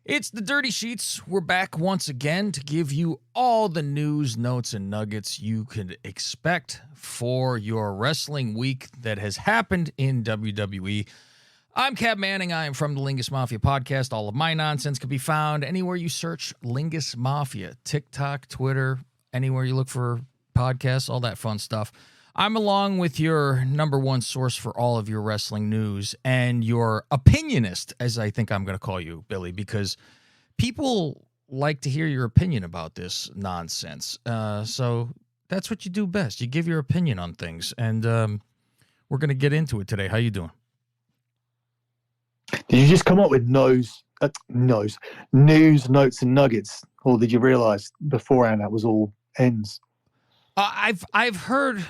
It's the Dirty Sheets. We're back once again to give you all the news, notes, and nuggets you could expect for your wrestling week that has happened in WWE. I'm Cab Manning. I am from the Lingus Mafia podcast. All of my nonsense can be found anywhere you search Lingus Mafia, TikTok, Twitter, anywhere you look for podcasts, all that fun stuff. I'm along with your number one source for all of your wrestling news and your opinionist, as I think I'm going to call you, Billy, because people like to hear your opinion about this nonsense. So that's what you do best. You give your opinion on things, and we're going to get into it today. How you doing? Did you just come up with news, notes, and nuggets, or did you realize beforehand that was all ends? I've heard.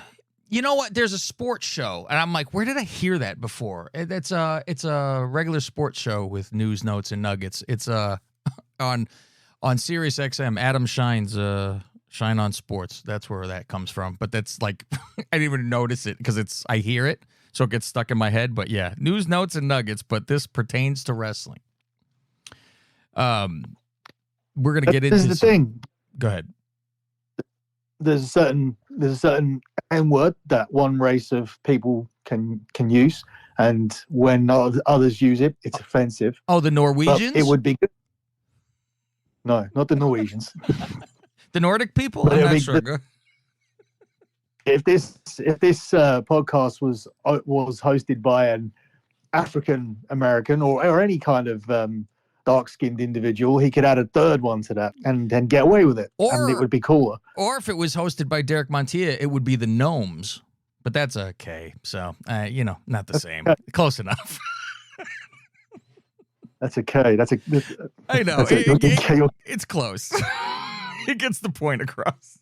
You know what? There's a sports show, and I'm like, where did I hear that before? It's a regular sports show with news, notes, and nuggets. It's on Sirius XM. Adam Shine's Shine on Sports. That's where that comes from. But that's like I didn't even notice it because I hear it, so it gets stuck in my head. But yeah, news, notes, and nuggets. But this pertains to wrestling. We're gonna get into. This is the thing. Go ahead. There's a certain N word that one race of people can use, and when others use it, it's offensive. Oh, the Norwegians? But it would be good. No, not the Norwegians. The Nordic people? But I'm not sure. If this podcast was hosted by an African American or any kind of dark-skinned individual, he could add a third one to that and then get away with it, and it would be cooler. Or if it was hosted by Derek Montilla, it would be the Gnomes, but that's okay. So, not the same. Okay. Close enough. That's okay. I know. It's close. It gets the point across.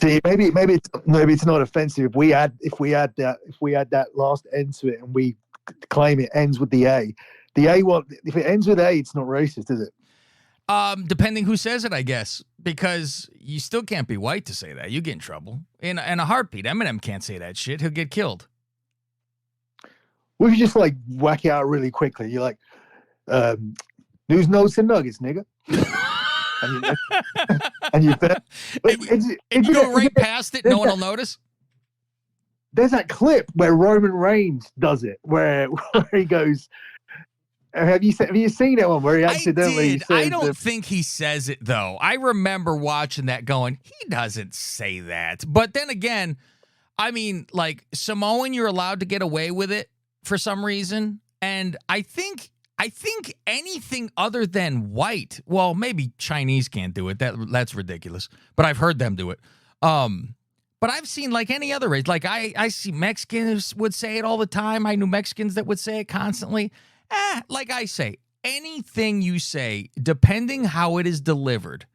See, maybe it's not offensive if we add that last end to it and we claim it ends with the A. The A one, if it ends with A, it's not racist, is it? Depending who says it, I guess, because you still can't be white to say that. You get in trouble in a heartbeat. Eminem can't say that shit. He'll get killed. Well, if you just like whack it out really quickly, you're like, news, notes, and nuggets, nigga. and you bet. If you go right past it, no one will notice. There's that clip where Roman Reigns does it, where he goes. Have you seen that one where he accidentally says I don't think he says it, though. I remember watching that going, he doesn't say that. But then again, I mean, like, Samoan, you're allowed to get away with it for some reason. And I think anything other than white, well, maybe Chinese can't do it. That's ridiculous. But I've heard them do it. But I've seen, like, any other race. Like, I see Mexicans would say it all the time. I knew Mexicans that would say it constantly. Like I say, anything you say, depending how it is delivered,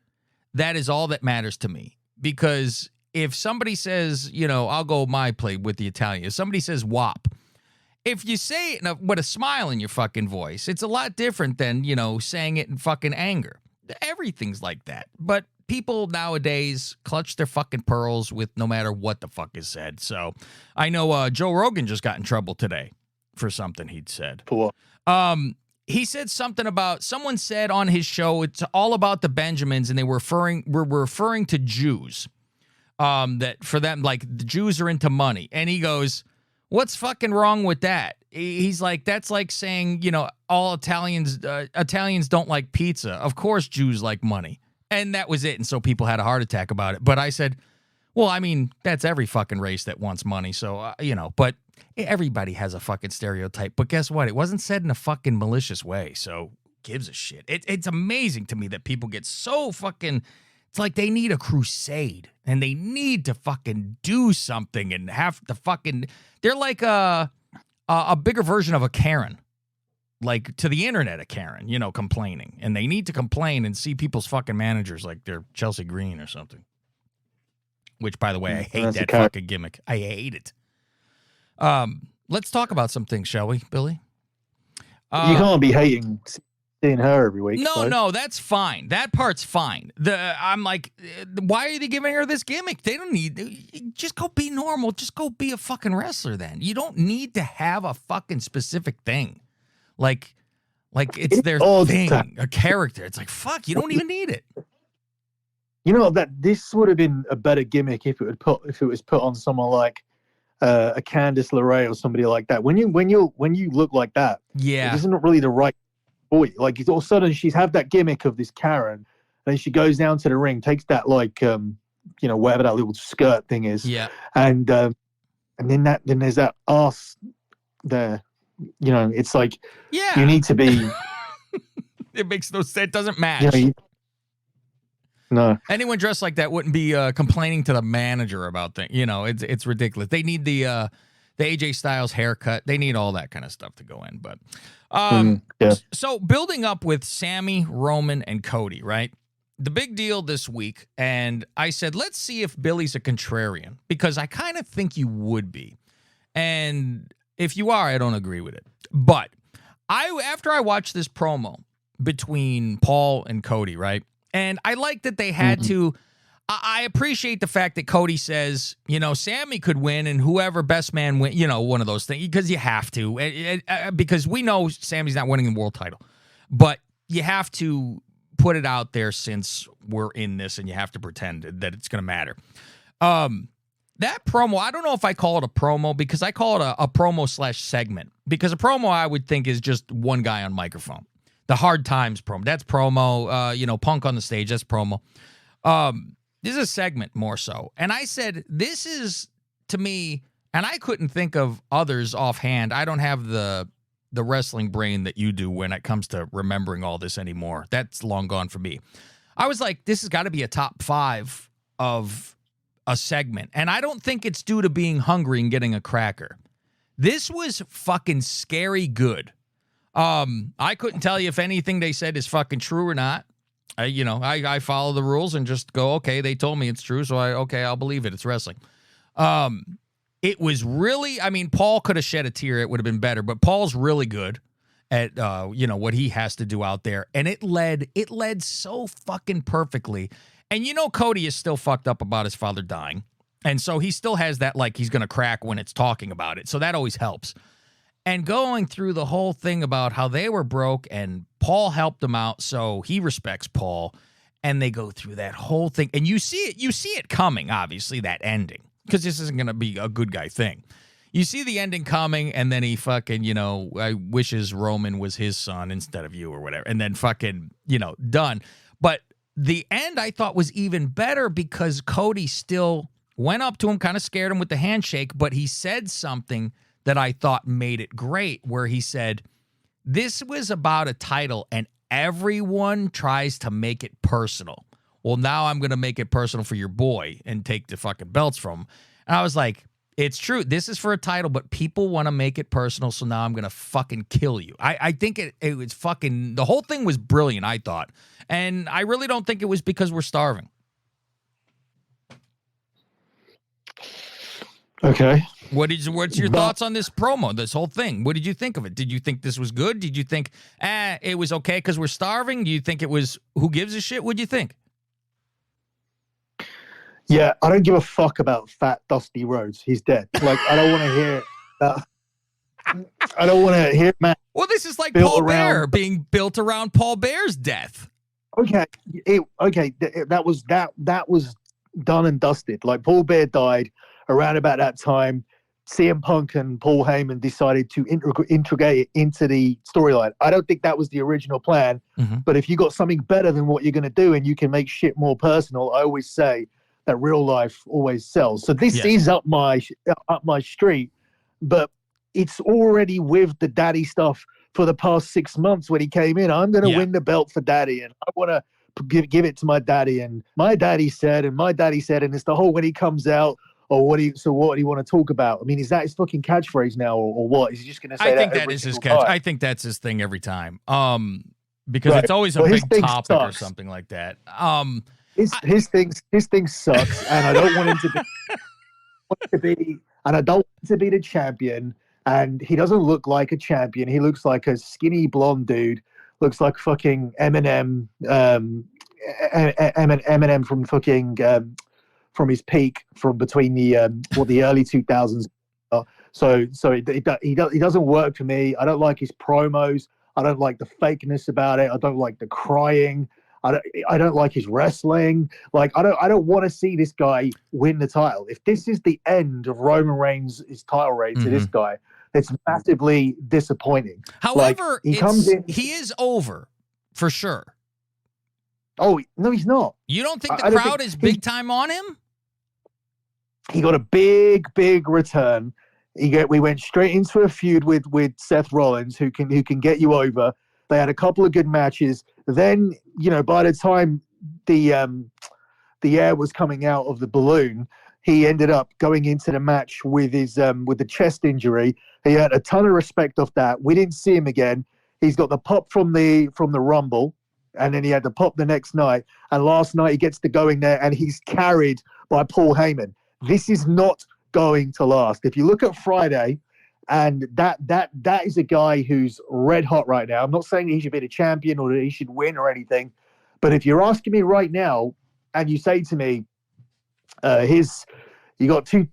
that is all that matters to me. Because if somebody says, I'll go my play with the Italian. If somebody says wop, if you say it with a smile in your fucking voice, it's a lot different than, saying it in fucking anger. Everything's like that. But people nowadays clutch their fucking pearls with no matter what the fuck is said. So I know Joe Rogan just got in trouble today for something he'd said. For what? He said something about, someone said on his show, it's all about the Benjamins, and they were referring to Jews. That for them, like, the Jews are into money. And he goes, what's fucking wrong with that? He's like, that's like saying, all Italians don't like pizza. Of course Jews like money. And that was it. And so people had a heart attack about it. But I said, well, I mean, that's every fucking race that wants money. So, but everybody has a fucking stereotype. But guess what? It wasn't said in a fucking malicious way. So gives a shit. It's amazing to me that people get so fucking, it's like they need a crusade and they need to fucking do something and have to fucking, they're like a bigger version of a Karen. Like, to the internet, a Karen, complaining. And they need to complain and see people's fucking managers like they're Chelsea Green or something. Which, by the way, I hate that fucking gimmick. I hate it. Let's talk about some things, shall we, Billy? You can't be hating seeing her every week. No, that's fine. That part's fine. I'm like, why are they giving her this gimmick? They don't need. Just go be normal. Just go be a fucking wrestler then. You don't need to have a fucking specific thing. Like Like it's their thing, a character. It's like, fuck, you don't even need it. You know that this would have been a better gimmick if it was put on someone like a Candice LeRae or somebody like that. When you look like that, yeah, it isn't really the right boy. Like all of a sudden she's had that gimmick of this Karen, then she goes down to the ring, takes that whatever that little skirt thing is, and then there's that ass there. You know, it's like you need to be. It makes no sense. It doesn't match. No. Anyone dressed like that wouldn't be complaining to the manager about things. You know, it's ridiculous. They need the AJ Styles haircut. They need all that kind of stuff to go in. But so building up with Sammy, Roman, and Cody, right? The big deal this week, and I said, let's see if Billy's a contrarian, because I kind of think you would be. And if you are, I don't agree with it. But after I watched this promo between Paul and Cody, right? And I like that they had to. I appreciate the fact that Cody says, Sammy could win and whoever best man win, one of those things, because you have to. Because we know Sammy's not winning the world title. But you have to put it out there since we're in this and you have to pretend that it's going to matter. That promo, I don't know if I call it a promo, because I call it a promo / segment. Because a promo I would think is just one guy on microphone. The Hard Times promo. That's promo. Punk on the stage. That's promo. This is a segment more so. And I said, this is, to me, and I couldn't think of others offhand. I don't have the wrestling brain that you do when it comes to remembering all this anymore. That's long gone for me. I was like, this has got to be a top 5 of a segment. And I don't think it's due to being hungry and getting a cracker. This was fucking scary good. I couldn't tell you if anything they said is fucking true or not. I follow the rules and just go, okay, they told me it's true, so I'll believe it. It's wrestling. It was really, Paul could have shed a tear. It would have been better, but Paul's really good at, what he has to do out there. And it led so fucking perfectly. And Cody is still fucked up about his father dying. And so he still has that, like, he's going to crack when it's talking about it. So that always helps. And going through the whole thing about how they were broke and Paul helped them out, so he respects Paul. And they go through that whole thing. And you see it coming, obviously, that ending. Because this isn't going to be a good guy thing. You see the ending coming, and then he fucking, wishes Roman was his son instead of you or whatever. And then fucking, done. But the end I thought was even better because Cody still went up to him, kind of scared him with the handshake, but he said something that I thought made it great, where he said, this was about a title and everyone tries to make it personal. Well, now I'm going to make it personal for your boy and take the fucking belts from him. And I was like, it's true. This is for a title, but people want to make it personal, so now I'm going to fucking kill you. I think it was fucking, the whole thing was brilliant, I thought. And I really don't think it was because we're starving. Okay. What's your thoughts on this promo, this whole thing? What did you think of it? Did you think this was good? Did you think, it was okay because we're starving? Do you think it was, who gives a shit? What'd you think? Yeah, I don't give a fuck about fat Dusty Rhodes. He's dead. Like, I don't want to hear I don't want to hear Matt. Well, this is like Paul Bear being built around Paul Bear's death. Okay. That was done and dusted. Like, Paul Bear died around about that time. CM Punk and Paul Heyman decided to integrate it into the storyline. I don't think that was the original plan, but if you got something better than what you're going to do and you can make shit more personal, I always say that real life always sells. So this is up my street, but it's already with the daddy stuff for the past 6 months when he came in. I'm going to win the belt for daddy, and I want to give it to my daddy. And my daddy said, and it's the whole when he comes out, or what do you want to talk about? I mean, is that his fucking catchphase now, or what? Is he just going to say that? I think that is his catch. I think that's his thing every time. Because it's always a big topic or something like that. His thing sucks, and I don't want him to be, and I don't want him to be the champion. And he doesn't look like a champion. He looks like a skinny blonde dude. Looks like fucking Eminem. Eminem from fucking from his peak from between the early 2000s. So he doesn't work for me. I don't like his promos. I don't like the fakeness about it. I don't like the crying. I don't like his wrestling. Like, I don't want to see this guy win the title. If this is the end of Roman Reigns' title reign to this guy, it's massively disappointing. However, like, he comes in. He is over for sure. Oh no, he's not. You don't think the crowd is big time on him? He got a big return. We went straight into a feud with Seth Rollins, who can get you over. They had a couple of good matches. Then, by the time the air was coming out of the balloon, he ended up going into the match with his with the chest injury. He had a ton of respect off that. We didn't see him again. He's got the pop from the Rumble, and then he had the pop the next night. And last night he gets to going there, and he's carried by Paul Heyman. This is not going to last. If you look at Friday, and that is a guy who's red hot right now. I'm not saying he should be the champion or that he should win or anything, but if you're asking me right now, and you say to me, you got two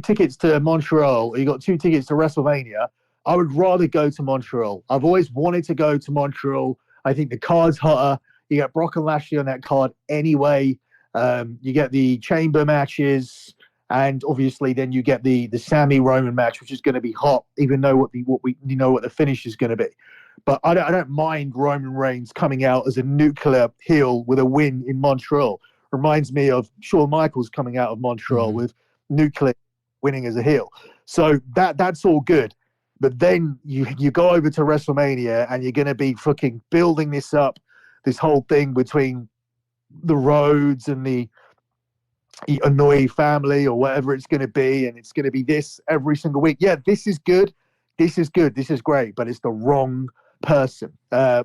tickets to Montreal, you got 2 tickets to WrestleMania, I would rather go to Montreal. I've always wanted to go to Montreal. I think the card's hotter. You get Brock and Lashley on that card anyway. You get the chamber matches. And obviously, then you get the Sami Roman match, which is going to be hot, even though what the finish is going to be. But I don't mind Roman Reigns coming out as a nuclear heel with a win in Montreal. Reminds me of Shawn Michaels coming out of Montreal with nuclear winning as a heel. So that's all good. But then you go over to WrestleMania and you're going to be fucking building this up, this whole thing between the Rhodes and the Annoy family or whatever it's going to be, and it's going to be this every single week. Yeah, this is good. This is great, but it's the wrong person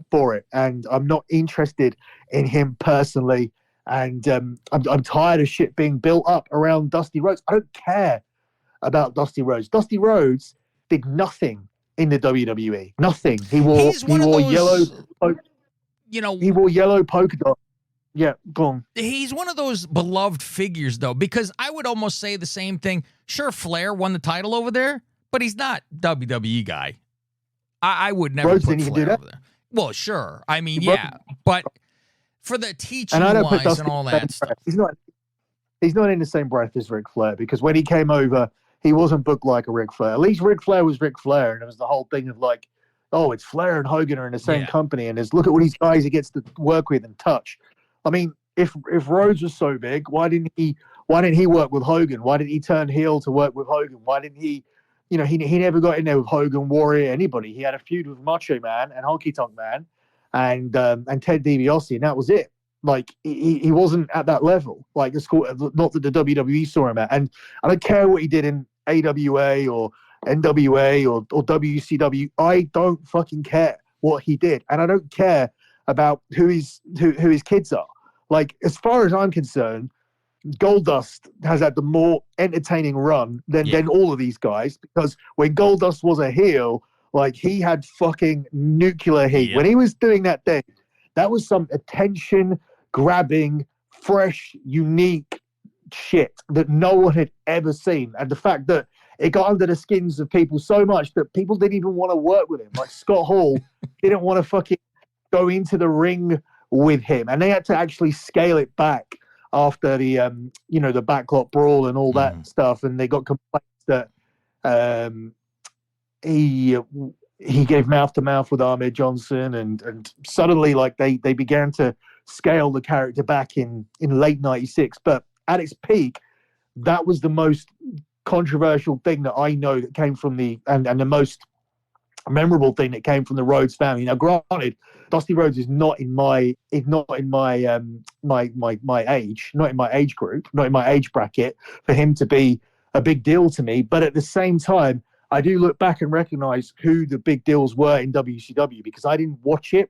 for it, and I'm not interested in him personally. And I'm tired of shit being built up around Dusty Rhodes. I don't care about Dusty Rhodes. Dusty Rhodes did nothing in the WWE. Nothing. He wore yellow. He wore yellow polka dot. Yeah, go on. He's one of those beloved figures, though, because I would almost say the same thing. Sure, Flair won the title over there, but he's not WWE guy. I would never Rhodes put Flair over there. Well, sure. I mean, yeah, but for the teaching-wise and all that stuff. He's not in the same breath as Ric Flair, because when he came over, he wasn't booked like a Ric Flair. At least Ric Flair was Ric Flair, and it was the whole thing of like, oh, it's Flair and Hogan are in the same company, and look at all these guys he gets to work with and touch. I mean, if Rhodes was so big, why didn't he work with Hogan? Why didn't he turn heel to work with Hogan? Why didn't he, he never got in there with Hogan, Warrior, anybody. He had a feud with Macho Man and Honky Tonk Man and Ted DiBiase, and that was it. Like, he wasn't at that level. Like, it's cool, not that the WWE saw him at. And I don't care what he did in AWA or NWA or WCW. I don't fucking care what he did. And I don't care about who his kids are. Like, as far as I'm concerned, Goldust has had the more entertaining run than all of these guys, because when Goldust was a heel, like, he had fucking nuclear heat. Yeah. When he was doing that thing, that was some attention-grabbing, fresh, unique shit that no one had ever seen. And the fact that it got under the skins of people so much that people didn't even want to work with him. Like, Scott Hall didn't want to fucking go into the ring with him, and they had to actually scale it back after the the backlot brawl and all that stuff, and they got complaints that he gave mouth to mouth with Ahmed Johnson, and suddenly, like, they began to scale the character back in late '96. But at its peak, that was the most controversial thing that I know that came from and the most memorable thing that came from the Rhodes family. Now, granted, Dusty Rhodes is not in my age, not in my age group, not in my age bracket for him to be a big deal to me. But at the same time, I do look back and recognize who the big deals were in WCW, because I didn't watch it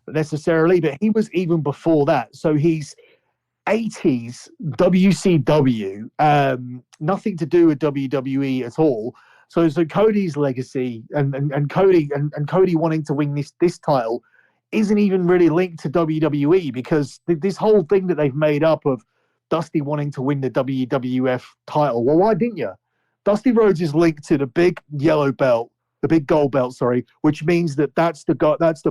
necessarily, but he was even before that. So he's 80s WCW, nothing to do with WWE at all. So Cody's legacy and Cody wanting to win this title isn't even really linked to WWE, because this whole thing that they've made up of Dusty wanting to win the WWF title. Well, why didn't you? Dusty Rhodes is linked to the big yellow belt the big gold belt, sorry, which means that's the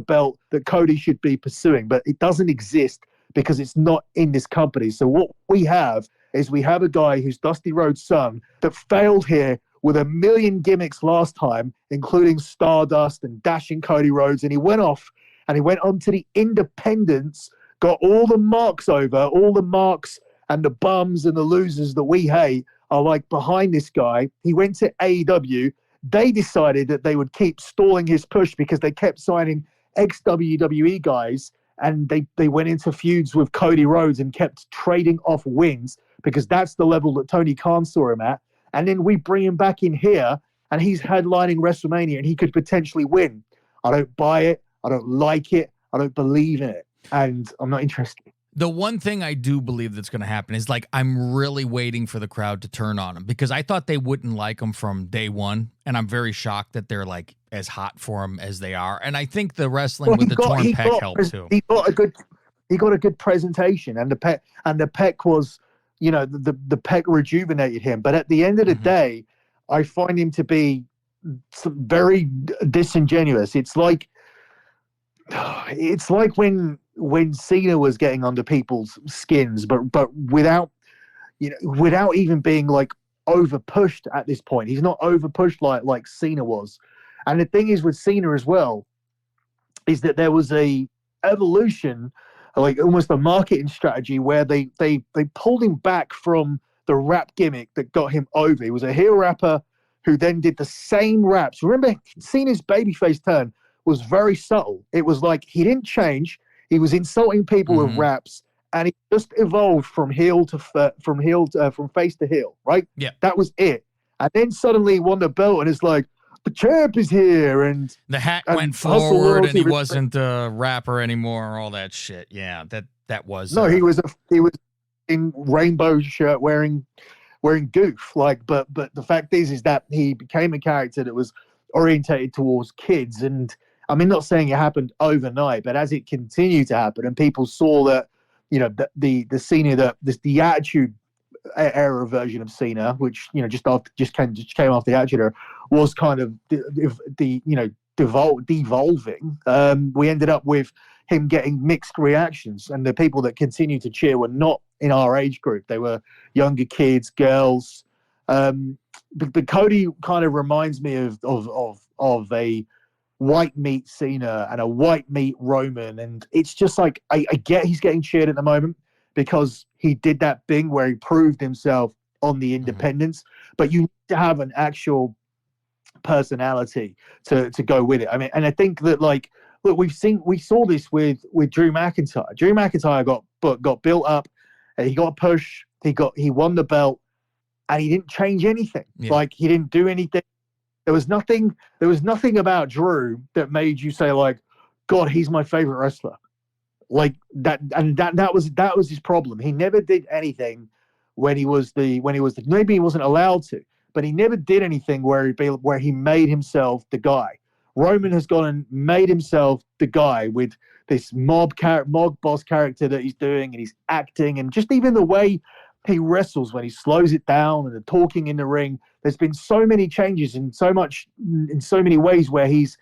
belt that Cody should be pursuing, but it doesn't exist because it's not in this company. So what we have is we have a guy who's Dusty Rhodes' son that failed here with a million gimmicks last time, including Stardust and dashing Cody Rhodes, and he went off and he went on to the independents, got all the marks over, all the marks and the bums and the losers that we hate are like behind this guy. He went to AEW. They decided that they would keep stalling his push because they kept signing ex-WWE guys, and they went into feuds with Cody Rhodes and kept trading off wins because that's the level that Tony Khan saw him at. And then we bring him back in here, and he's headlining WrestleMania, and he could potentially win. I don't buy it. I don't like it. I don't believe in it. And I'm not interested. The one thing I do believe that's going to happen is, like, I'm really waiting for the crowd to turn on him because I thought they wouldn't like him from day one. And I'm very shocked that they're, like, as hot for him as they are. And I think the wrestling with the torn pec helped too. He got a good presentation, and the pec was, you know, the pec rejuvenated him. But at the end of the day, I find him to be very disingenuous. It's like when Cena was getting under people's skins, but without even being like over pushed at this point. He's not over pushed like Cena was. And the thing is with Cena as well, is that there was a evolution, like almost a marketing strategy where they pulled him back from the rap gimmick that got him over. He was a heel rapper who then did the same raps. Remember, Cena's babyface turn was very subtle. It was like he didn't change. He was insulting people with raps, and he just evolved from from face to heel, right? Yeah, that was it. And then suddenly he won the belt, and it's like the champ is here, and the hat went forward, and he wasn't a rapper anymore. All that shit. Yeah, that was no. He was in rainbow shirt wearing goof. Like, but the fact is that he became a character that was orientated towards kids. And I mean, not saying it happened overnight, but as it continued to happen and people saw that, you know, the Cena, the Attitude Era version of Cena, which, you know, just came off the Attitude Era, was kind of devolving. We ended up with him getting mixed reactions, and the people that continued to cheer were not in our age group. They were younger kids, girls. But Cody kind of reminds me of a white meat Cena and a white meat Roman, and it's just like I get he's getting cheered at the moment because he did that thing where he proved himself on the independents, but you need to have an actual personality to go with it. I mean, and I think that, like, look, we saw this with Drew McIntyre. Drew McIntyre got built up, he got a push, he won the belt, and he didn't change anything. Yeah. Like, he didn't do anything. There was nothing about Drew that made you say, like, God, he's my favorite wrestler. Like that, and that was his problem. He never did anything when he was maybe he wasn't allowed to, but he never did anything where he made himself the guy. Roman has gone and made himself the guy with this mob boss character that he's doing, and he's acting, and just even the way he wrestles when he slows it down and the talking in the ring. There's been so many changes in so many ways where he's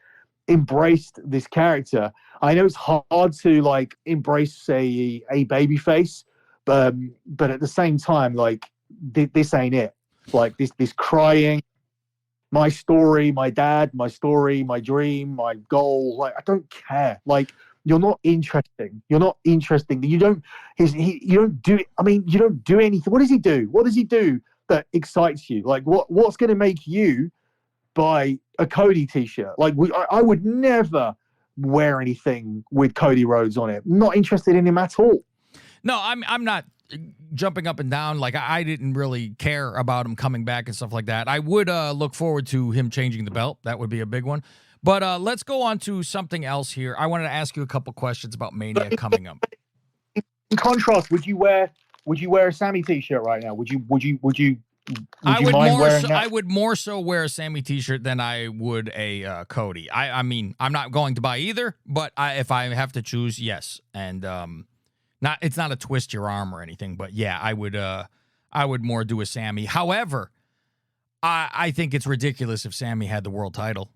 embraced this character. I know it's hard to, like, embrace a baby face, but at the same time, like, this ain't it. Like, this crying, my story, my dad, my story, my dream, my goal. Like, I don't care. Like, you're not interesting. You're not interesting. You don't do anything. What does he do? What does he do that excites you? Like, what's going to make you buy a Cody t-shirt? Like, I would never wear anything with Cody Rhodes on it. Not interested in him at all. No, I'm not jumping up and down. Like, I didn't really care about him coming back and stuff like that. I would look forward to him changing the belt. That would be a big one. But let's go on to something else here. I wanted to ask you a couple questions about Mania coming up. In contrast, would you wear a Sammy t-shirt right now? Would you mind wearing that? I would more so wear a Sammy t-shirt than I would a Cody. I mean, I'm not going to buy either, but if I have to choose, yes. And it's not a twist your arm or anything, but yeah, I would more do a Sammy. However, I think it's ridiculous if Sammy had the world title.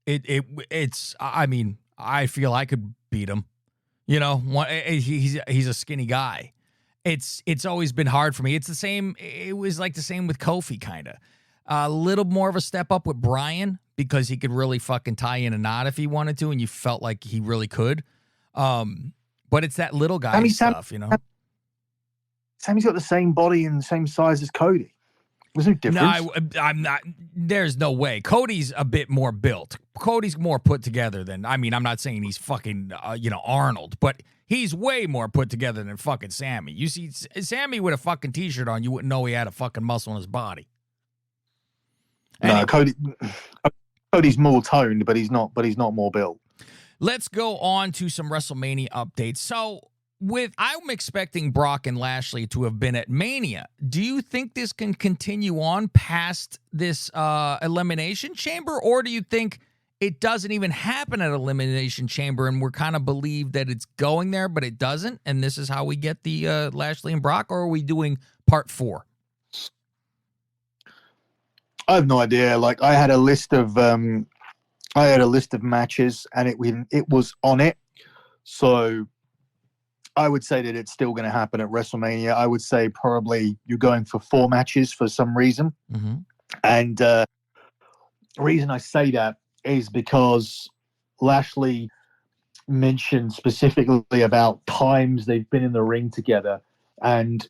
It's. I mean, I feel I could beat him. You know, he's a skinny guy. It's always been hard for me. It's the same. It was like the same with Kofi, kind of. A little more of a step up with Brian because he could really fucking tie in a knot if he wanted to, and you felt like he really could. But it's that little guy stuff, you know. Sammy's got the same body and the same size as Cody. There's no difference. No, I'm not. There's no way. Cody's a bit more built. Cody's more put together than. I mean, I'm not saying he's fucking, Arnold, but he's way more put together than fucking Sammy. You see, Sammy with a fucking t-shirt on, you wouldn't know he had a fucking muscle in his body. Anyway. No, Cody's more toned, but he's not more built. Let's go on to some WrestleMania updates. So, I'm expecting Brock and Lashley to have been at Mania. Do you think this can continue on past this Elimination Chamber, or do you think it doesn't even happen at Elimination Chamber and we're kind of believe that it's going there, but it doesn't, and this is how we get the Lashley and Brock, or are we doing part 4? I have no idea. Like, I had a list of matches, and it was on it. So I would say that it's still going to happen at WrestleMania. I would say probably you're going for 4 matches for some reason. Mm-hmm. And the reason I say that is because Lashley mentioned specifically about times they've been in the ring together and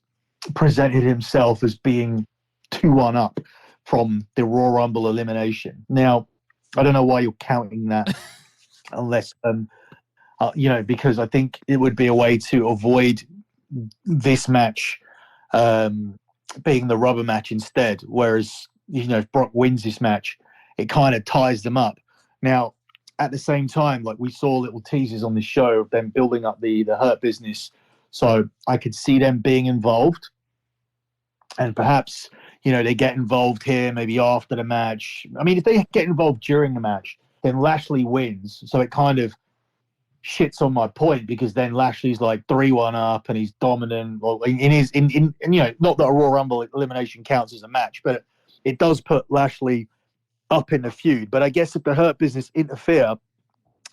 presented himself as being 2-1 up from the Royal Rumble elimination. Now, I don't know why you're counting that unless, because I think it would be a way to avoid this match being the rubber match instead. Whereas, if Brock wins this match, it kind of ties them up. Now, at the same time, like, we saw little teasers on the show of them building up the Hurt Business. So I could see them being involved. And perhaps, they get involved here maybe after the match. I mean, if they get involved during the match, then Lashley wins. So it kind of shits on my point, because then Lashley's like 3-1 up and he's dominant. Well, not that a Royal Rumble elimination counts as a match, but it does put Lashley up in the feud. But I guess if the Hurt Business interfere,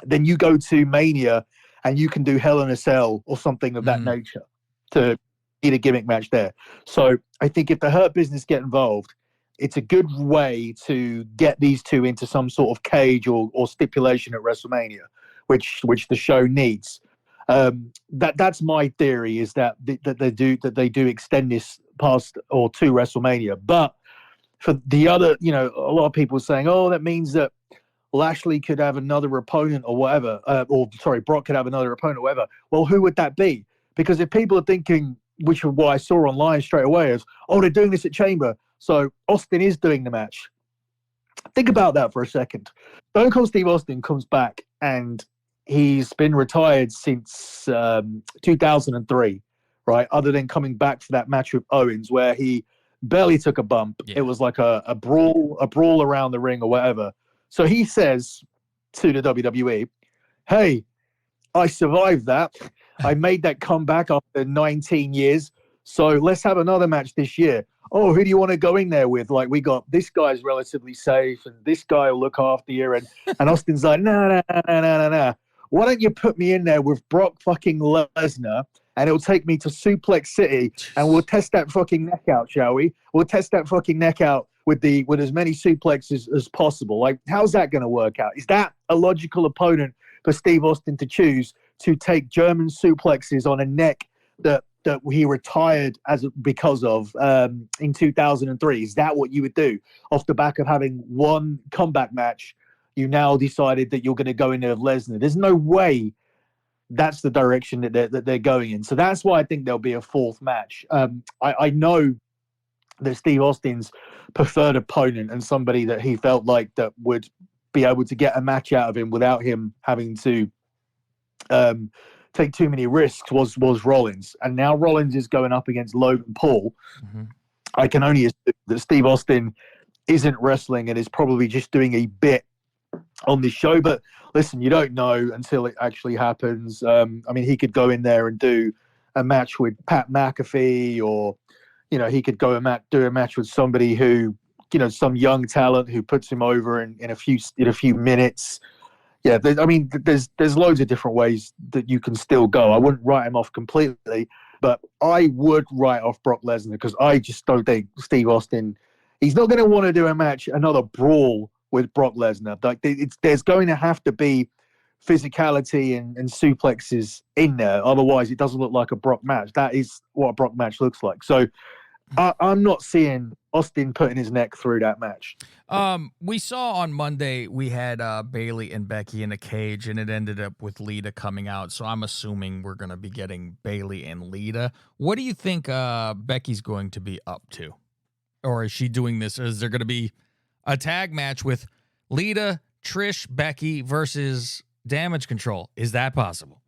then you go to Mania and you can do Hell in a Cell or something of that nature to need a gimmick match there. So I think if the Hurt Business get involved, it's a good way to get these two into some sort of cage or stipulation at WrestleMania, which the show needs. That's my theory, is that they do extend this past or to WrestleMania. But for the other, a lot of people are saying, oh, that means that Lashley could have another opponent or whatever, Brock could have another opponent or whatever. Well, who would that be? Because if people are thinking, which is what I saw online straight away, is, oh, they're doing this at Chamber, so Austin is doing the match. Think about that for a second. Stone Cold Steve Austin comes back, and he's been retired since 2003, right? Other than coming back for that match with Owens, where he barely took a bump. Yeah. It was like a brawl around the ring or whatever. So he says to the WWE, hey, I survived that. I made that comeback after 19 years. So let's have another match this year. Oh, who do you want to go in there with? Like, we got this guy's relatively safe, and this guy will look after you. And Austin's like, no. Why don't you put me in there with Brock fucking Lesnar, and it'll take me to Suplex City, and we'll test that fucking neck out, shall we? We'll test that fucking neck out with as many suplexes as possible. Like, how's that going to work out? Is that a logical opponent for Steve Austin to choose, to take German suplexes on a neck that he retired because of in 2003? Is that what you would do off the back of having one comeback match? You now decided that you're going to go in there with Lesnar. There's no way that's the direction that they're going in. So that's why I think there'll be a 4th match. I know that Steve Austin's preferred opponent and somebody that he felt like that would be able to get a match out of him without him having to take too many risks was Rollins. And now Rollins is going up against Logan Paul. Mm-hmm. I can only assume that Steve Austin isn't wrestling and is probably just doing a bit on this show. But listen, you don't know until it actually happens. I mean, he could go in there and do a match with Pat McAfee, or he could go do a match with somebody who some young talent who puts him over in a few minutes. Yeah, there's loads of different ways that you can still go. I wouldn't write him off completely, but I would write off Brock Lesnar because I just don't think Steve Austin. He's not going to want to do another brawl with Brock Lesnar. Like there's going to have to be physicality and suplexes in there. Otherwise, it doesn't look like a Brock match. That is what a Brock match looks like. So I'm not seeing Austin putting his neck through that match. We saw on Monday we had Bailey and Becky in a cage, and it ended up with Lita coming out. So I'm assuming we're going to be getting Bailey and Lita. What do you think Becky's going to be up to? Or is she doing this? Or is there going to be a tag match with Lita, Trish, Becky versus Damage Control? Is that possible?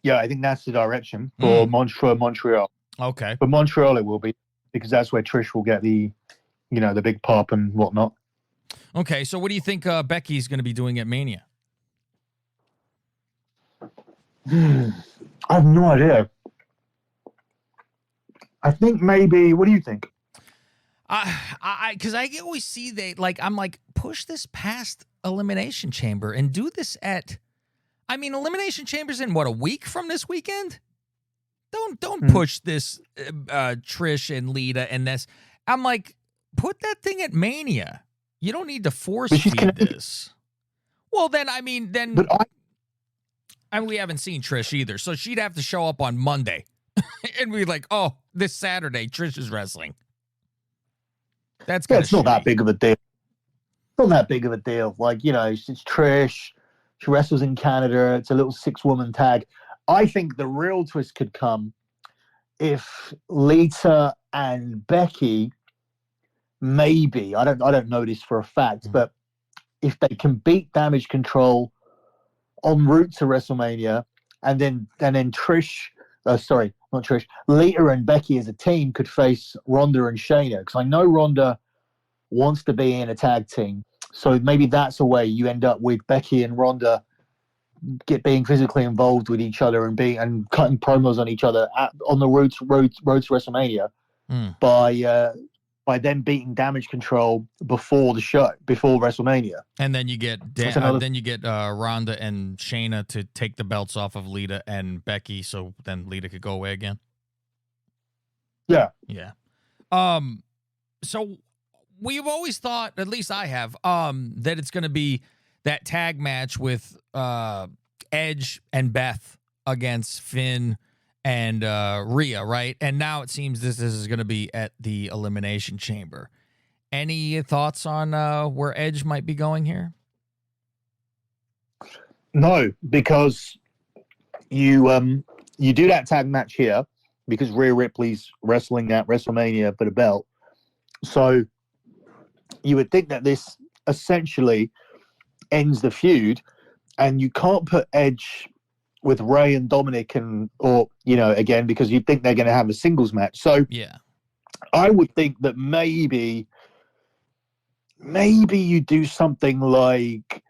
Yeah, I think that's the direction for Montreal. Okay. For Montreal, it will be, because that's where Trish will get the big pop and whatnot. Okay, so what do you think Becky's going to be doing at Mania? I have no idea. I think maybe. What do you think? Because I always see I'm like, push this past Elimination Chamber and do this at. I mean, Elimination Chamber's in what, a week from this weekend? Don't push this Trish and Lita and this. I'm like, put that thing at Mania. You don't need to force feed this. Well, then we haven't seen Trish either, so she'd have to show up on Monday, and we'd like, oh, this Saturday Trish is wrestling. It's not that big of a deal. It's not that big of a deal. Like, it's Trish. She wrestles in Canada. It's a little 6-woman tag. I think the real twist could come if Lita and Becky, maybe, I don't know this for a fact, but if they can beat Damage Control en route to WrestleMania, and then Trish, sorry, not Trish, Lita and Becky as a team could face Ronda and Shayna, because I know Ronda wants to be in a tag team. So maybe that's a way you end up with Becky and Ronda being physically involved with each other and cutting promos on each other on the road to WrestleMania by them beating Damage Control before the show, before WrestleMania. And then you get Ronda and Shayna to take the belts off of Lita and Becky, so then Lita could go away again. Yeah. Yeah. So we've always thought, at least I have, that it's going to be that tag match with Edge and Beth against Finn and Rhea, right? And now it seems this is going to be at the Elimination Chamber. Any thoughts on where Edge might be going here? No, because you do that tag match here because Rhea Ripley's wrestling at WrestleMania for the belt. So you would think that this essentially ends the feud, and you can't put Edge with Ray and Dominic again, because you'd think they're going to have a singles match. So yeah, I would think that maybe you do something like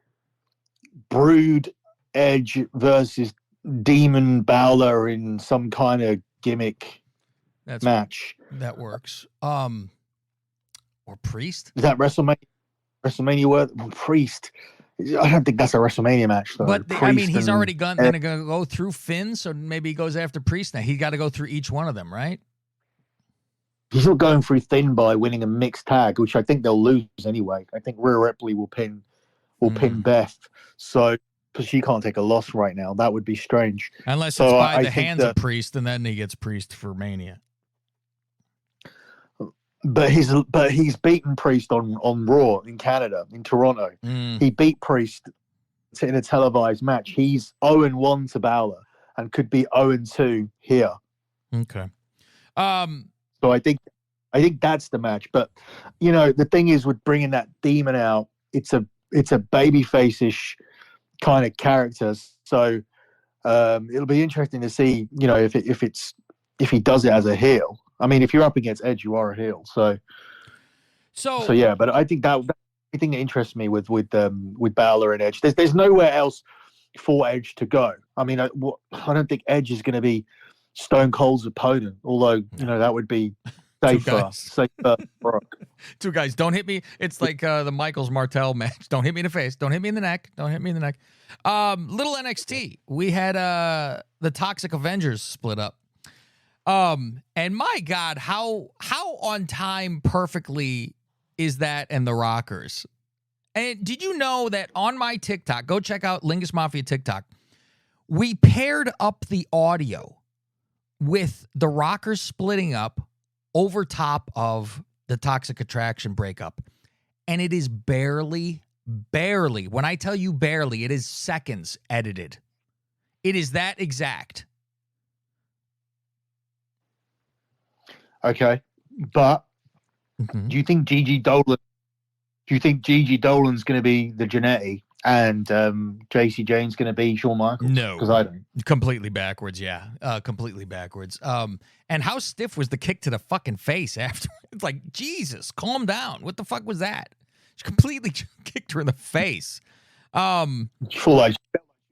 Brood Edge versus Demon Balor in some kind of gimmick match. That works. Or Priest? Is that WrestleMania worth? Priest. I don't think that's a WrestleMania match, though. But he's already going to go through Finn, so maybe he goes after Priest now. He got to go through each one of them, right? He's not going through Finn by winning a mixed tag, which I think they'll lose anyway. I think Rhea Ripley will pin Beth, so because she can't take a loss right now. That would be strange. Unless it's by the hands of Priest, and then he gets Priest for Mania. But he's beaten Priest on Raw in Canada, in Toronto. He beat Priest in a televised match. He's 0-1 to Balor and could be 0-2 here. Okay. So I think that's the match. But the thing is, with bringing that Demon out, it's a babyface-ish kind of character. So it'll be interesting to see, if he does it as a heel. I mean, if you're up against Edge, you are a heel. So yeah. But I think that the thing that interests me with Balor and Edge, there's nowhere else for Edge to go. I mean, I don't think Edge is going to be Stone Cold's opponent. Although that would be safer Brock. Two guys, don't hit me. It's like the Michaels Martel match. Don't hit me in the face. Don't hit me in the neck. Don't hit me in the neck. Little NXT. We had the Toxic Avengers split up. And my God, how on time perfectly is that and the Rockers? And did you know that on my TikTok, go check out Lingus Mafia TikTok, we paired up the audio with the Rockers splitting up over top of the Toxic Attraction breakup. And it is barely, when I tell you barely, it is seconds edited. It is that exact. Okay. But do you think Gigi Dolan's going to be the Jannetty and JC Jane's going to be Shawn Michaels? No. Because I don't. Completely backwards, yeah. Completely backwards. And how stiff was the kick to the fucking face after? It's like, Jesus, calm down. What the fuck was that? She completely kicked her in the face. Full like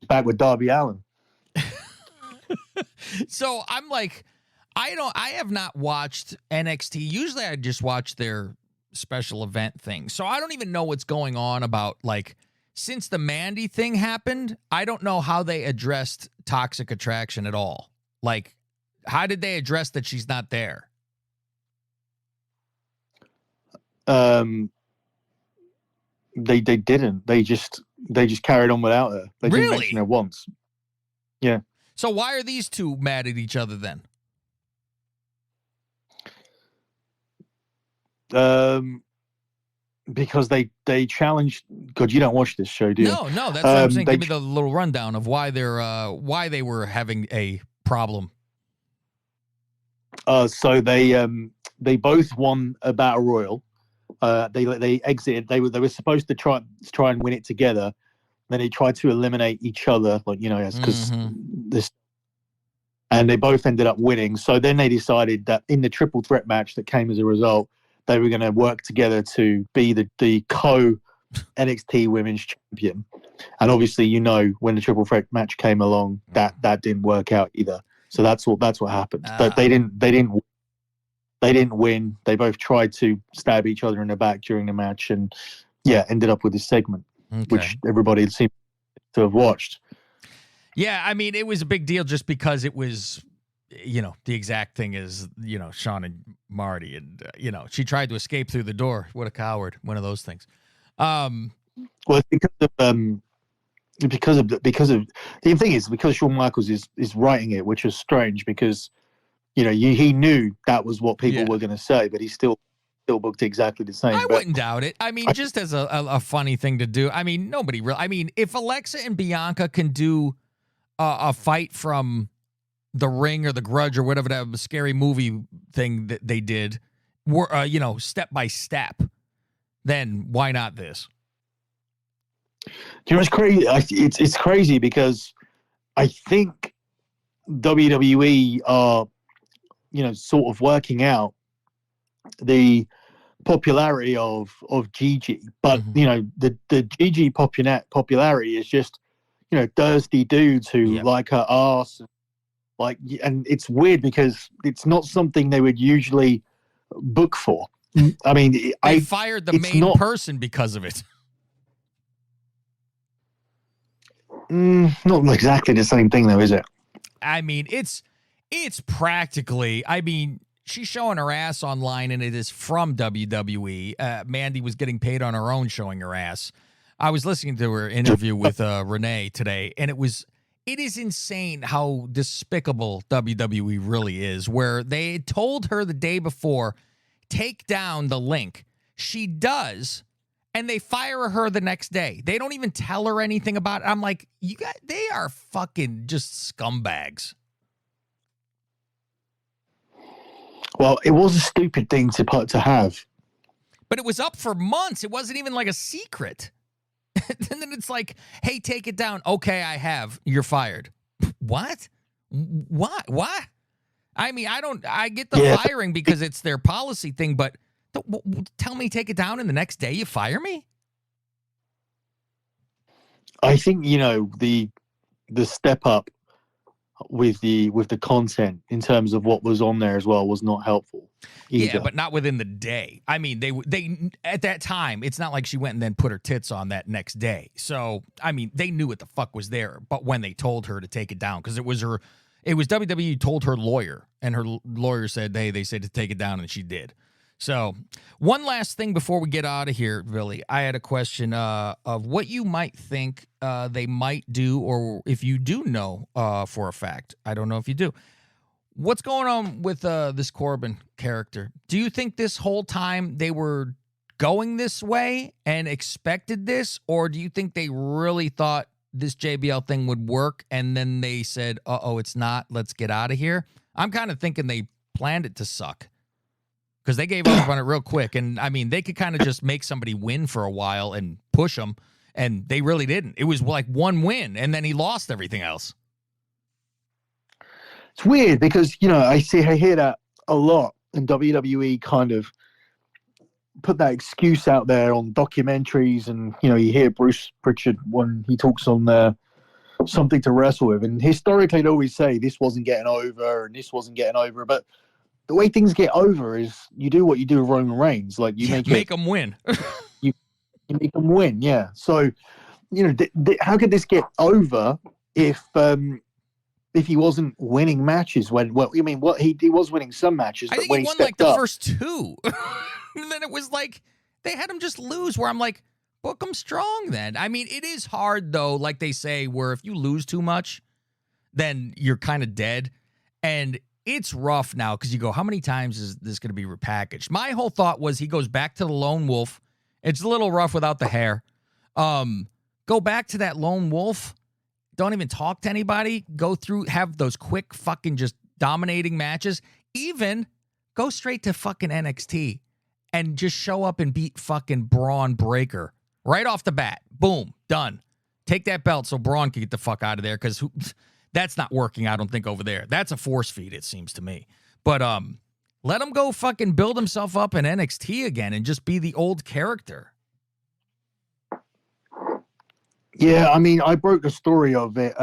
back with Darby Allin. So I'm like, I have not watched NXT. Usually I just watch their special event thing. So I don't even know what's going on about, like, since the Mandy thing happened, I don't know how they addressed Toxic Attraction at all. Like, how did they address that she's not there? They didn't. They just carried on without her. They didn't mention her once. Yeah. So why are these two mad at each other then? Because they challenged. God, you don't watch this show, do you? No, that's what I'm saying. Give me the little rundown of why they were having a problem. So they both won a battle royal. They exited. They were supposed to try and win it together. Then they tried to eliminate each other, like, because this. And they both ended up winning. So then they decided that in the triple threat match that came as a result, they were going to work together to be the co-NXT Women's Champion. And obviously, when the triple threat match came along, that didn't work out either. So that's what happened. But they didn't win. They both tried to stab each other in the back during the match, and ended up with this segment, which everybody seemed to have watched. Yeah, I mean, it was a big deal just because it was, the exact thing is, Sean and Marty, and she tried to escape through the door. What a coward! One of those things. Well, it's because of the thing is because Shawn Michaels is writing it, which is strange because he knew that was what people were going to say, but he still booked exactly the same. I wouldn't doubt it. I mean, just as a funny thing to do. I mean, nobody really. I mean, if Alexa and Bianca can do a fight from The Ring or The Grudge or whatever that scary movie thing that they did, step by step, then why not this? It's crazy. It's crazy because I think WWE are, sort of working out the popularity of Gigi, but the Gigi popularity is just thirsty dudes who like her ass, and it's weird because it's not something they would usually book for. I mean, they fired the main person because of it. Not exactly the same thing, though, is it? I mean, it's practically. I mean, she's showing her ass online, and it is from WWE. Mandy was getting paid on her own showing her ass. I was listening to her interview with Renee today, and it is insane how despicable WWE really is, where they told her the day before, take down the link. She does, and they fire her the next day. They don't even tell her anything about it. I'm like, they are fucking just scumbags. Well, it was a stupid thing to have. But it was up for months. It wasn't even like a secret. And then it's like, hey, take it down. Okay, I have. You're fired. What? What? I mean, I get the firing because it's their policy thing, but tell me take it down and the next day you fire me? I think, the step up with the content in terms of what was on there as well was not helpful either. Yeah, but not within the day. I mean, they at that time, it's not like she went and then put her tits on that next day. So, I mean, they knew what the fuck was there. But when they told her to take it down, because it was WWE told her lawyer, and her lawyer said, hey, they said to take it down, and she did. So, one last thing before we get out of here, Billy, I had a question of what you might think they might do, or if you do know for a fact. I don't know if you do. What's going on with this Corbin character? Do you think this whole time they were going this way and expected this, or do you think they really thought this JBL thing would work and then they said, uh-oh, it's not, let's get out of here? I'm kind of thinking they planned it to suck, because they gave up on it real quick. And, I mean, they could kind of just make somebody win for a while and push them, and they really didn't. It was like one win, and then he lost everything else. It's weird because, I hear that a lot, and WWE kind of put that excuse out there on documentaries, and, you hear Bruce Pritchard when he talks on Something to Wrestle With, and historically they always say this wasn't getting over and this wasn't getting over, but the way things get over is you do what you do with Roman Reigns. Like, you make them win. you make them win, yeah. So, how could this get over if he wasn't winning matches? He was winning some matches. I but think when he won like the first two. And then it was like they had him just lose, where I'm like, book him strong then. I mean, it is hard, though, like they say, where if you lose too much, then you're kind of dead. And it's rough now because you go, how many times is this going to be repackaged? My whole thought was he goes back to the lone wolf. It's a little rough without the hair. Go back to that lone wolf. Don't even talk to anybody. Go through, have those quick fucking just dominating matches. Even go straight to fucking NXT and just show up and beat fucking Braun Breaker right off the bat. Boom, done. Take that belt so Braun can get the fuck out of there, because that's not working, I don't think, over there. That's a force feed, it seems to me. But let him go fucking build himself up in NXT again and just be the old character. Yeah, I mean, I broke the story of it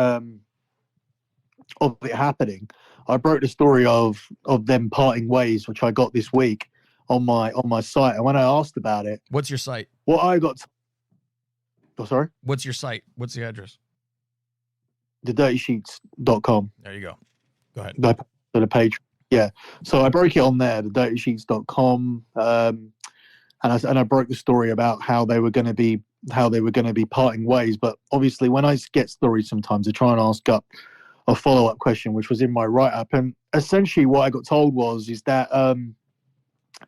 happening. I broke the story of them parting ways, which I got this week on my site. And when I asked about it, what's your site? What I got. Sorry. What's your site? What's the address? thedirtysheets.com. There you go. Go ahead. The page. Yeah. So I broke it on there, thedirtysheets.com. And I broke the story about how they were going to be parting ways. But obviously, when I get stories, sometimes I try and ask up a follow-up question, which was in my write-up. And essentially what I got told is that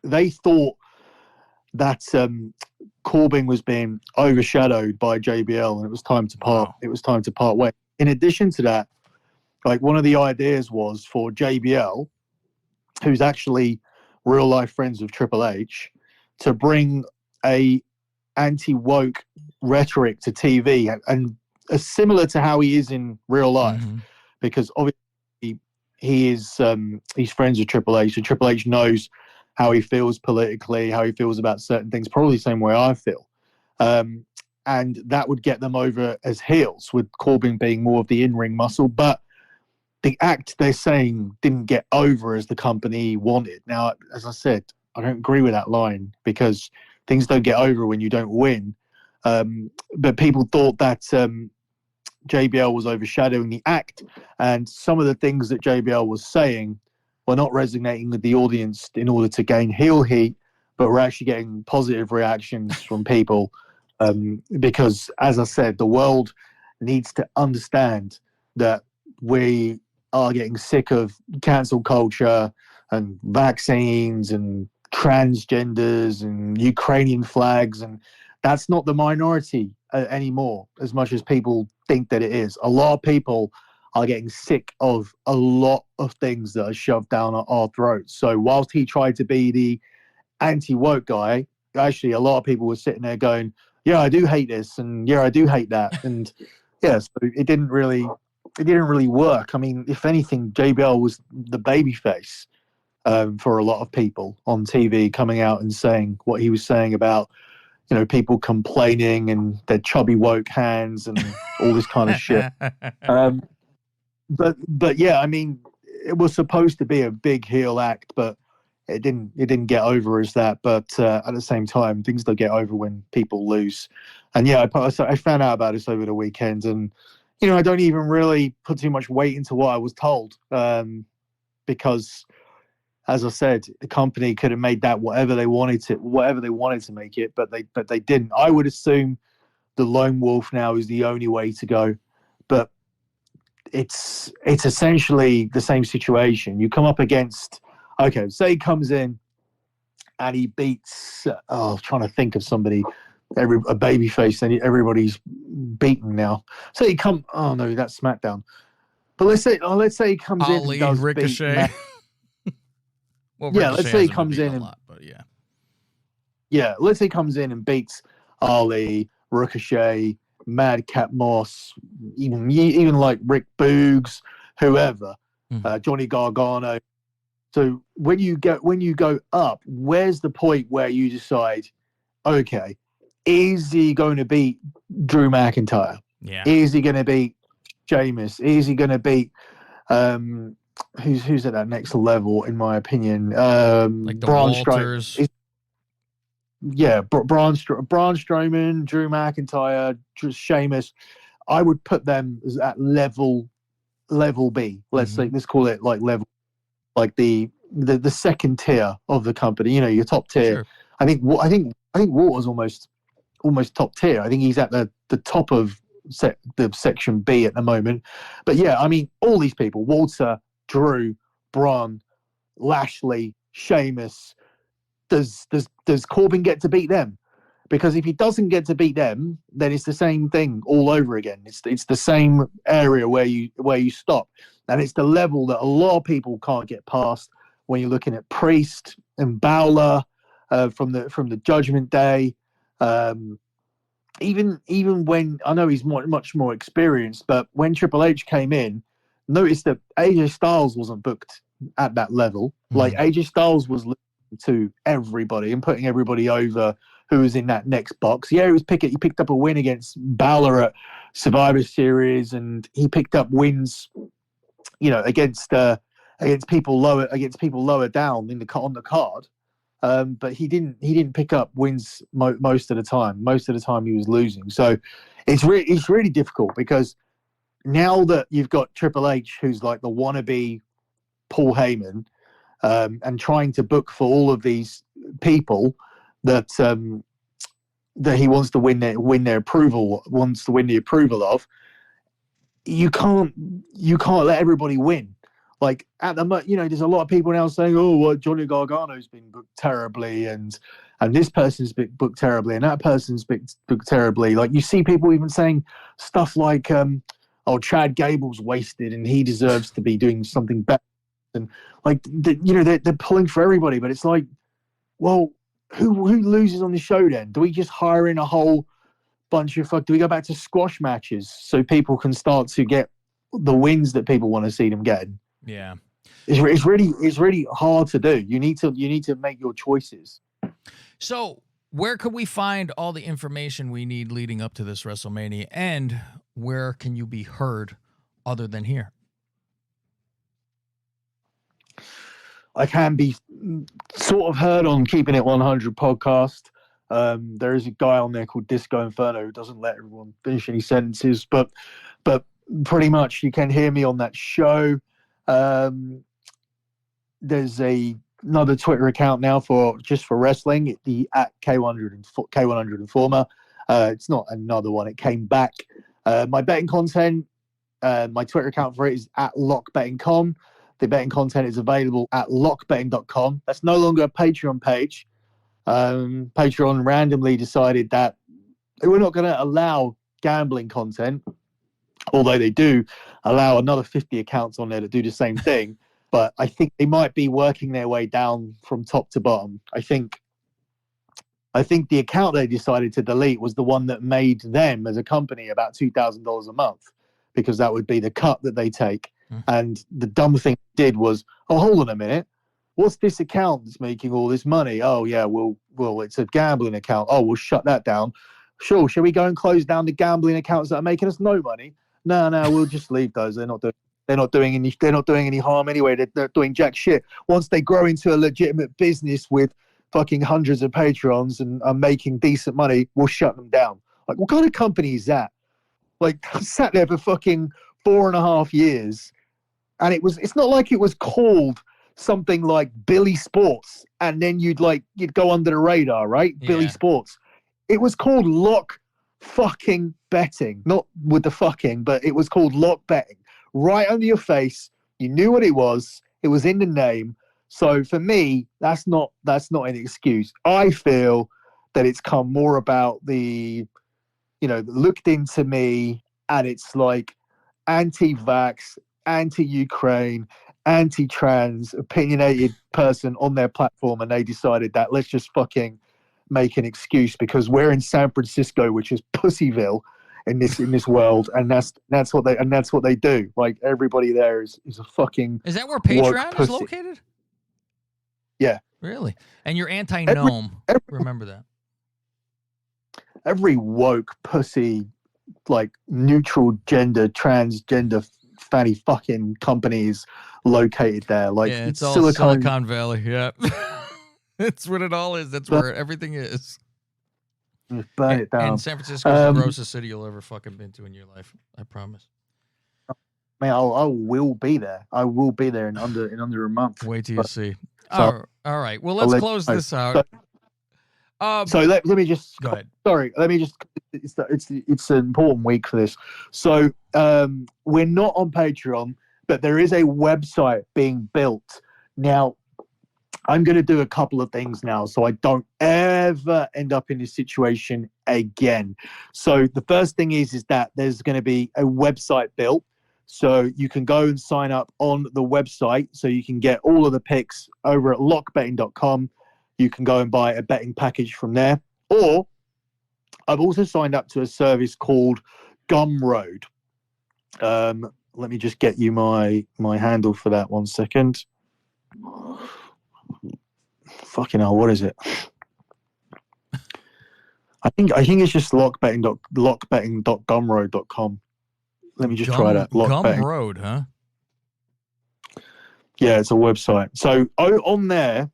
they thought that Corbin was being overshadowed by JBL, and it was time to part. Wow. It was time to part ways. In addition to that, like, one of the ideas was for JBL, who's actually real life friends with Triple H, to bring a anti-woke rhetoric to TV, and similar to how he is in real life, because obviously he's friends with Triple H, and Triple H knows how he feels politically, how he feels about certain things, probably the same way I feel. And that would get them over as heels, with Corbin being more of the in-ring muscle. But the act, they're saying, didn't get over as the company wanted. Now, as I said, I don't agree with that line, because things don't get over when you don't win. But people thought that JBL was overshadowing the act, and some of the things that JBL was saying were not resonating with the audience in order to gain heel heat, but we're actually getting positive reactions from people, because, as I said, the world needs to understand that we are getting sick of cancel culture and vaccines and transgenders and Ukrainian flags, and that's not the minority anymore, as much as people think that it is. A lot of people are getting sick of a lot of things that are shoved down our throats. So whilst he tried to be the anti-woke guy, actually a lot of people were sitting there going, yeah, I do hate this, and yeah, I do hate that. And yeah, so it didn't really work. I mean, if anything, JBL was the babyface for a lot of people on TV, coming out and saying what he was saying about, people complaining and their chubby woke hands and all this kind of shit. but yeah, I mean, it was supposed to be a big heel act, but it didn't get over as that. But at the same time, things don't get over when people lose. And yeah, I found out about this over the weekend, and I don't even really put too much weight into what I was told, because, as I said, the company could have made that whatever they wanted to make it, but they didn't. I would assume the lone wolf now is the only way to go, but it's essentially the same situation. You come up against, okay, say he comes in and he beats, I'm trying to think of somebody, a babyface, and everybody's beaten now. So oh no, that's SmackDown. But let's say he comes in and does Ricochet. Well, yeah, let's say he comes in and, but yeah. Yeah, let's say he comes in and beats Ali, Ricochet, Madcap Moss, even like Rick Boogs, whoever, Johnny Gargano. So when you go up, where's the point where you decide, okay, is he going to beat Drew McIntyre? Yeah. Is he going to beat Sheamus? Is he going to beat who's at that next level, in my opinion? Like the Braun Walters. Braun Strowman, Drew McIntyre, Sheamus. I would put them at level B. Let's call it like level, like the second tier of the company. Your top tier. Sure. I think Walter's almost top tier. I think he's at the top of the section B at the moment. But yeah, I mean, all these people: Walter, Drew, Braun, Lashley, Sheamus. Does Corbin get to beat them? Because if he doesn't get to beat them, then it's the same thing all over again. It's the same area where you stop, and it's the level that a lot of people can't get past when you're looking at Priest and Balor from the Judgment Day. Even when I know he's much more experienced, but when Triple H came in, notice that AJ Styles wasn't booked at that level. Like AJ Styles was to everybody and putting everybody over who was in that next box. Yeah, he picked up a win against Balor at Survivor Series, and he picked up wins, against people lower down on the card. But he didn't pick up wins most of the time. Most of the time he was losing. So it's really difficult, because now that you've got Triple H, who's like the wannabe Paul Heyman, and trying to book for all of these people that he wants to win the approval of, you can't let everybody win. Like at the moment, there's a lot of people now saying, "Oh, well, Johnny Gargano's been booked terribly, and this person's been booked terribly, and that person's been booked terribly." Like you see people even saying stuff like, "Oh, Chad Gable's wasted, and he deserves to be doing something better." And like they're pulling for everybody, but it's like, well, who loses on the show then? Do we just hire in a whole bunch of do we go back to squash matches so people can start to get the wins that people want to see them getting? Yeah, it's really hard to do. You need to make your choices. So where could we find all the information we need leading up to this WrestleMania, and where can you be heard other than here? I can be sort of heard on Keeping It 100 podcast. There is a guy on there called Disco Inferno who doesn't let everyone finish any sentences, but pretty much you can hear me on that show. There's another Twitter account now for wrestling, the at K100 Informer. It's not another one; it came back. My betting content, my Twitter account for it is at lockbetting.com. The betting content is available at lockbetting.com. That's no longer a Patreon page. Patreon randomly decided that we're not going to allow gambling content, although they do allow another 50 accounts on there that do the same thing. But I think they might be working their way down from top to bottom. I think the account they decided to delete was the one that made them as a company about $2,000 a month, because that would be the cut that they take. And the dumb thing they did was, oh, hold on a minute. What's this account that's making all this money? Oh, yeah, well, it's a gambling account. Oh, we'll shut that down. Sure, shall we go and close down the gambling accounts that are making us no money? No, we'll just leave those. They're They're not doing any harm anyway. They're doing jack shit. Once they grow into a legitimate business with fucking hundreds of patrons and are making decent money, we'll shut them down. Like, what kind of company is that? Like, I sat there for fucking 4.5 years, and it's not like it was called something like Billy Sports, and then you'd go under the radar, right? Yeah. Billy Sports. It was called Lock fucking Betting, not with the fucking, but it was called Lock Betting. Right under your face, you knew what it was. It was in the name. So for me, that's not an excuse. I feel that it's come more about the, looked into me, and it's like anti-vax, anti-Ukraine, anti-trans, opinionated person on their platform, and they decided that let's just fucking make an excuse because we're in San Francisco, which is Pussyville in this world, and that's what they do. Like, everybody there is a fucking. Is that where Patreon is located? Yeah. Really? And you're anti-gnome. Remember that. Every woke pussy, like neutral gender, transgender, fanny fucking companies located there. Like, yeah, it's all Silicon Valley. Yeah. That's what it all is. That's where everything is. Just burn it down. And San Francisco is the grossest city you'll ever fucking been to in your life. I promise. Man, I will be there. I will be there in under a month. Wait till you see. All right. Well, let's close this out. So let me just go ahead. Sorry, let me just. It's an important week for this. So we're not on Patreon, but there is a website being built now. I'm going to do a couple of things now so I don't ever end up in this situation again. So the first thing is that there's going to be a website built. So you can go and sign up on the website so you can get all of the picks over at lockbetting.com. You can go and buy a betting package from there. Or I've also signed up to a service called Gumroad. Let me just get you my handle for that 1 second. Fucking hell, what is it? I think it's just lockbetting.gumroad.com. Let me just try that. Gumroad, huh? Yeah, it's a website. So on there,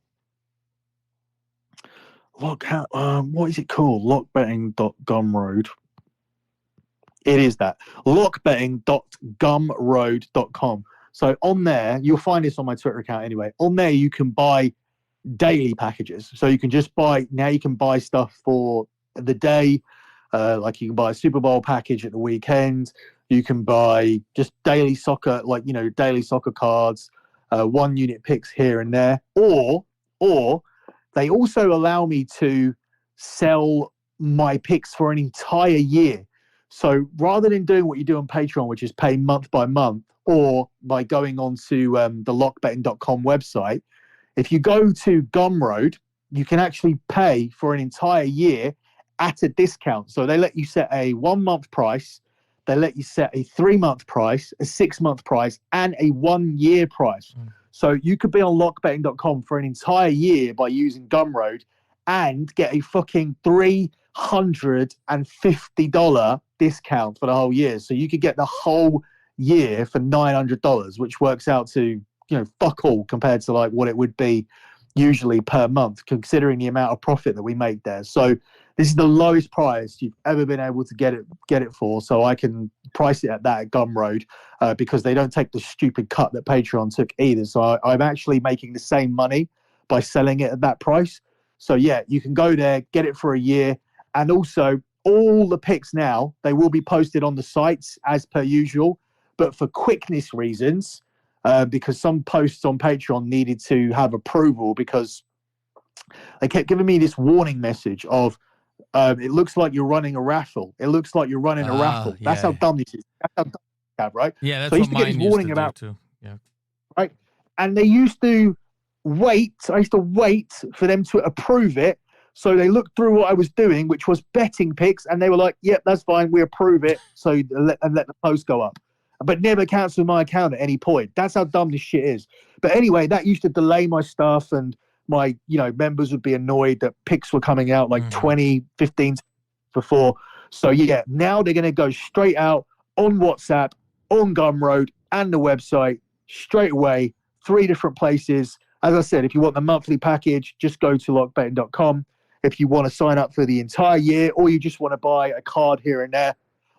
what is it called? Lockbetting.gumroad. It is that. Lockbetting.gumroad.com. So on there, you'll find this on my Twitter account anyway. On there, you can buy daily packages. So you can buy stuff for the day. Like, you can buy a Super Bowl package at the weekend. You can buy just daily soccer, daily soccer cards, 1 unit picks here and there. Or they also allow me to sell my picks for an entire year. So rather than doing what you do on Patreon, which is pay month by month, or by going on to the lockbetting.com website, if you go to Gumroad, you can actually pay for an entire year at a discount. So they let you set a 1 month price, they let you set a 3 month price, a 6 month price, and a 1 year price. So you could be on lockbetting.com for an entire year by using Gumroad and get a fucking $350 discount for the whole year. So you could get the whole year for $900, which works out to, fuck all compared to like what it would be usually per month, considering the amount of profit that we make there. So this is the lowest price you've ever been able to get it for. So I can price it at that at Gumroad because they don't take the stupid cut that Patreon took either. So I'm actually making the same money by selling it at that price. So yeah, you can go there, get it for a year. And also all the picks now, they will be posted on the sites as per usual. But for quickness reasons, because some posts on Patreon needed to have approval because they kept giving me this warning message of, it looks like you're running a raffle. It looks like you're running a raffle. That's how dumb this is. That's how dumb this is, right? Yeah, that's what mine used to do too. Yeah. Right? And they used to wait. I used to wait for them to approve it. So they looked through what I was doing, which was betting picks, and they were like, yep, that's fine. We approve it. So let the post go up. But never cancel my account at any point. That's how dumb this shit is. But anyway, that used to delay my stuff, and my members would be annoyed that picks were coming out like 20, 15 before. So yeah, now they're going to go straight out on WhatsApp, on Gumroad, and the website straight away. 3 different places. As I said, if you want the monthly package, just go to lockbetting.com. If you want to sign up for the entire year, or you just want to buy a card here and there,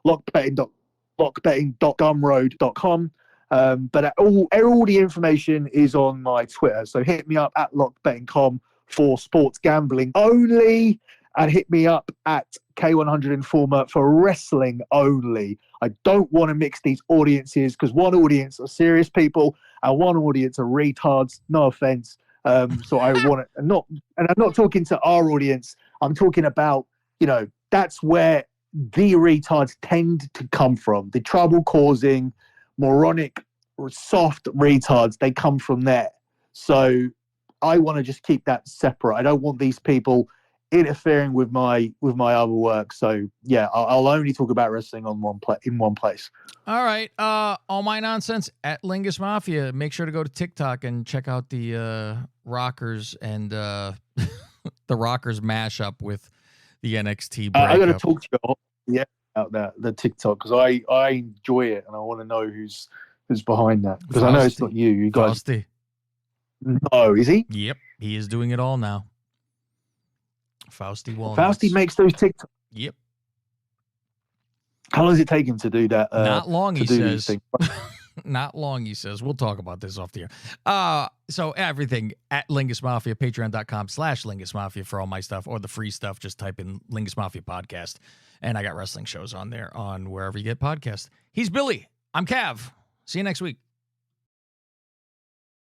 lockbetting.gumroad.com. But all the information is on my Twitter. So hit me up at lockbetting.com for sports gambling only, and hit me up at K100 Informer for wrestling only. I don't want to mix these audiences, because one audience are serious people and one audience are retards. No offense. So I want to and I'm not talking to our audience. I'm talking about, that's where the retards tend to come from. The trouble causing, moronic, soft retards, they come from there. So I want to just keep that separate. I don't want these people interfering with my other work. So yeah, I'll only talk about wrestling in one place. All right. All my nonsense at Lingus Mafia. Make sure to go to TikTok and check out the Rockers and the Rockers mashup with the NXT breakup. I got to talk to you about the TikTok, because I enjoy it and I want to know who's behind that, because I know it's not you. You guys. Fausty. No, is he? Yep, he is doing it all now. Fausty makes those TikToks. Yep. How long does it take him to do that? Not long, he says. Not long, he says. We'll talk about this off the air. So everything at Lingus Mafia, patreon.com/Lingus Mafia for all my stuff, or the free stuff. Just type in Lingus Mafia podcast. And I got wrestling shows on there on wherever you get podcasts. He's Billy. I'm Cav. See you next week.